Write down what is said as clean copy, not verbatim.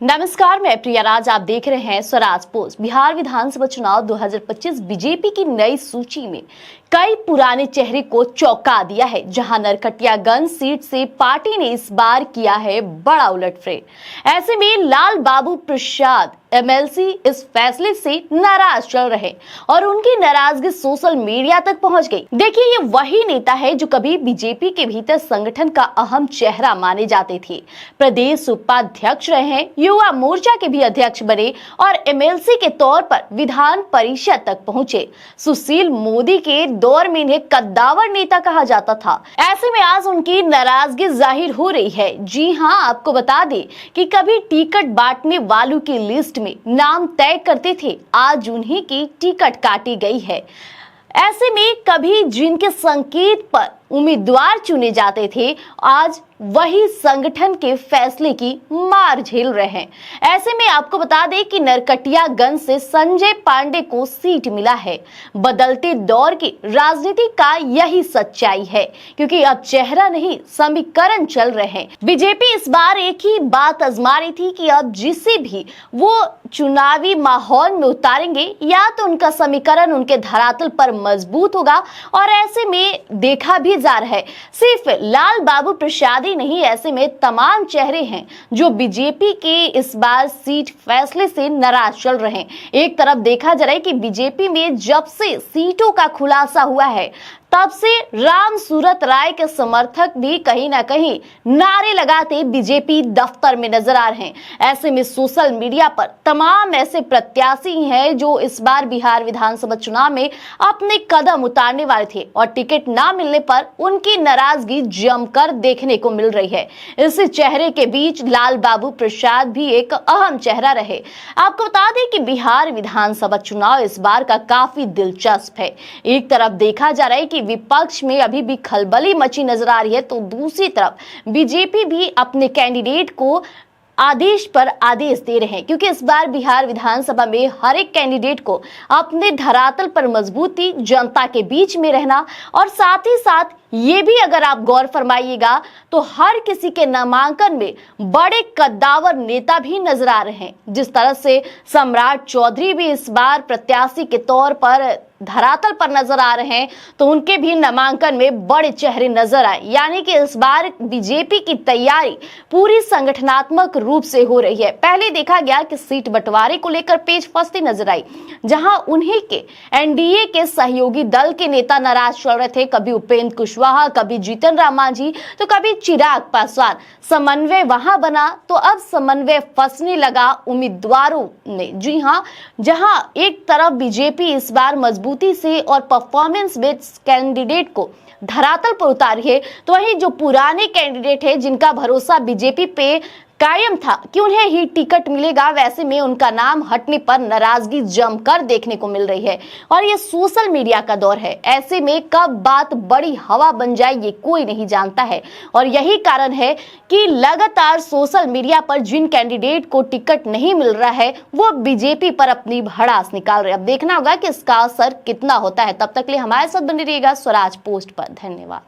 नमस्कार, मैं प्रिया राज। आप देख रहे हैं स्वराज पोस्ट। बिहार विधानसभा चुनाव 2025 बीजेपी की नई सूची में कई पुराने चेहरे को चौंका दिया है। जहां नरकटियागंज सीट से पार्टी ने इस बार किया है बड़ा उलटफेर। ऐसे में लाल बाबू प्रसाद एमएलसी इस फैसले से नाराज चल रहे और उनकी नाराजगी सोशल मीडिया तक पहुंच गई। देखिए, ये वही नेता है जो कभी बीजेपी के भीतर संगठन का अहम चेहरा माने जाते थे, प्रदेश उपाध्यक्ष रहे, युवा मोर्चा के भी अध्यक्ष बने और एमएलसी के तौर पर विधान परिषद तक पहुंचे। सुशील मोदी के दौर में इन्हें कद्दावर नेता कहा जाता था। ऐसे में आज उनकी नाराजगी जाहिर हो रही है। जी हां, आपको बता दें कि कभी टिकट बांटने वालों की लिस्ट में नाम तय करते थे, आज उन्हीं की टिकट काटी गई है। ऐसे में कभी जिनके संकेत पर उम्मीदवार चुने जाते थे, आज वही संगठन के फैसले की मार झेल रहे हैं। ऐसे में आपको बता दें कि नरकटियागंज से संजय पांडे को सीट मिला है। बदलते दौर की राजनीति का यही सच्चाई है, क्योंकि अब चेहरा नहीं समीकरण चल रहे हैं। बीजेपी इस बार एक ही बात आजमा रही थी कि अब जिसे भी वो चुनावी माहौल में उतारेंगे, या तो उनका समीकरण उनके धरातल पर मजबूत होगा। और ऐसे में देखा भी जा रहा है, सिर्फ लाल बाबू प्रसाद ही नहीं, ऐसे में तमाम चेहरे हैं जो बीजेपी के इस बार सीट फैसले से नाराज चल रहे हैं। एक तरफ देखा जा रहा है कि बीजेपी में जब से सीटों का खुलासा हुआ है, तब से राम सूरत राय के समर्थक भी कहीं ना कहीं नारे लगाते बीजेपी दफ्तर में नजर आ रहे हैं। ऐसे में सोशल मीडिया पर तमाम ऐसे प्रत्याशी हैं जो इस बार बिहार विधानसभा चुनाव में अपने कदम उतारने वाले थे और टिकट ना मिलने पर उनकी नाराजगी जमकर देखने को मिल रही है। इस चेहरे के बीच लाल बाबू प्रसाद भी एक अहम चेहरा रहे। आपको बता दें कि बिहार विधानसभा चुनाव इस बार का काफी दिलचस्प है। एक तरफ देखा जा रहा है कि विपक्ष में अभी भी खलबली मची नजर आ रही है, तो दूसरी तरफ बीजेपी भी अपने कैंडिडेट को आदेश पर आदेश दे रहे हैं, क्योंकि इस बार बिहार विधानसभा में हर एक कैंडिडेट को अपने धरातल पर मजबूती, जनता के बीच में रहना और साथ ही साथ ये भी अगर आप गौर फरमाइएगा तो हर किसी के नामांकन में बड़े कद्दावर नेता भी नजर आ रहे हैं। जिस तरह से सम्राट चौधरी भी इस बार प्रत्याशी के तौर पर धरातल पर नजर आ रहे हैं, तो उनके भी नामांकन में बड़े चेहरे नजर आए। यानी कि इस बार बीजेपी की तैयारी पूरी संगठनात्मक रूप से हो रही है। पहले देखा गया कि सीट बंटवारे को लेकर पेच फंसती नजर आई, जहां उन्हीं के एनडीए के सहयोगी दल के नेता नाराज चल रहे थे। कभी उपेंद्र कुशवाहा, कभी जीतन राम मांझी, तो कभी चिराग पासवान। समन्वय वहां बना तो अब समन्वय फंसने लगा उम्मीदवारों ने। जी हां, जहां एक तरफ बीजेपी इस बार मजबूती से और परफॉर्मेंस बेस्ड कैंडिडेट को धरातल पर उतारी है, तो वहीं जो पुराने कैंडिडेट है जिनका भरोसा बीजेपी पे कायम था कि उन्हें ही टिकट मिलेगा, वैसे में उनका नाम हटने पर नाराजगी जमकर देखने को मिल रही है। और ये सोशल मीडिया का दौर है, ऐसे में कब बात बड़ी हवा बन जाए ये कोई नहीं जानता है। और यही कारण है कि लगातार सोशल मीडिया पर जिन कैंडिडेट को टिकट नहीं मिल रहा है, वो बीजेपी पर अपनी भड़ास निकाल रहे हैं। अब देखना होगा कि इसका असर कितना होता है। तब तक के लिए हमारे साथ बने रहिएगा स्वराज पोस्ट पर। धन्यवाद।